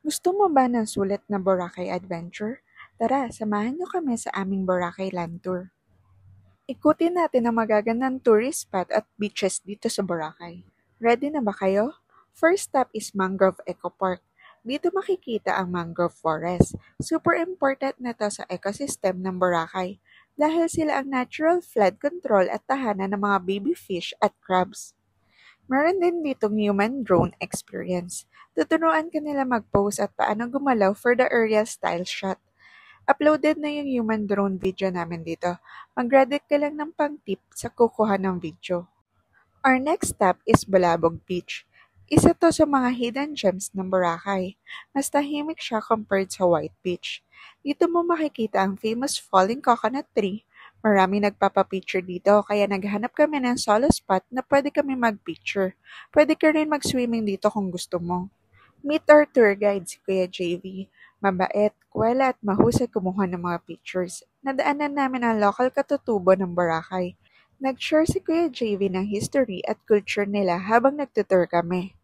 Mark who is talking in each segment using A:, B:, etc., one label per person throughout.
A: Gusto mo ba ng sulit na Boracay adventure? Tara, samahan niyo kami sa aming Boracay Land Tour. Ikutin natin ang magagandang tourist spot at beaches dito sa Boracay. Ready na ba kayo? First stop is Mangrove Eco Park. Dito makikita ang mangrove forest. Super important na to sa ecosystem ng Boracay dahil sila ang natural flood control at tahanan ng mga baby fish at crabs. Meron din ditong human drone experience. Tuturuan ka nila mag-pose at paano gumalaw for the aerial style shot. Uploaded na yung human drone video namin dito. Mag-reddit ka lang ng pang-tip sa kukuha ng video. Our next stop is Balabog Beach. Isa to sa mga hidden gems ng Boracay. Mas tahimik siya compared sa White Beach. Dito mo makikita ang famous falling coconut tree. Marami nagpapapicture dito kaya naghanap kami ng solo spot na pwede kami magpicture. Pwede ka rin mag-swimming dito kung gusto mo. Meet our tour guide si Kuya JV. Mabait, kuwela at mahusay kumuha ng mga pictures. Nadaanan namin ang local katutubo ng Boracay. Nag-share si Kuya JV ng history at culture nila habang nagtutour kami.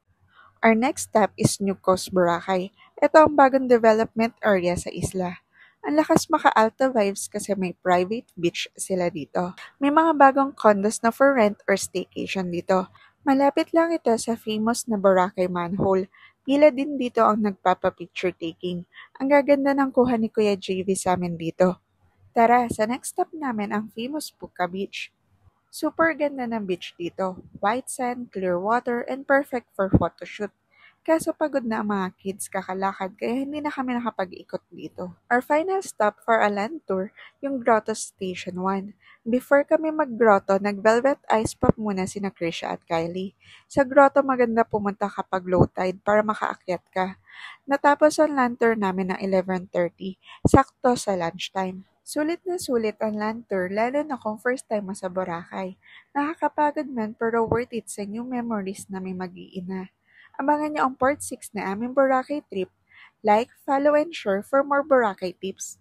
A: Our next stop is New Coast Boracay. Ito ang bagong development area sa isla. Ang lakas maka-alta vibes kasi may private beach sila dito. May mga bagong condos na for rent or staycation dito. Malapit lang ito sa famous na Boracay manhole. Pila din dito ang nagpapa-picture taking. Ang gaganda ng kuha ni Kuya JV sa amin dito. Tara, sa next stop namin ang famous Puka Beach. Super ganda ng beach dito. White sand, clear water, and perfect for photoshoot. Kaso pagod na ang mga kids kakalakad kaya hindi na kami nakapag-ikot dito. Our final stop for a land tour, yung Grotto Station 1. Before kami mag-grotto, nag-velvet ice pop muna sina Krisha at Kylie. Sa grotto maganda pumunta kapag low tide para makaakyat ka. Natapos ang land tour namin ng 11:30, sakto sa lunchtime. Sulit na sulit ang land tour lalo na kung first time mo sa Boracay. Nakakapagod man pero worth it sa new memories na may mag-iina. Abangan niyo ang part 6 na aming Boracay trip. Like, follow, and share for more Boracay tips.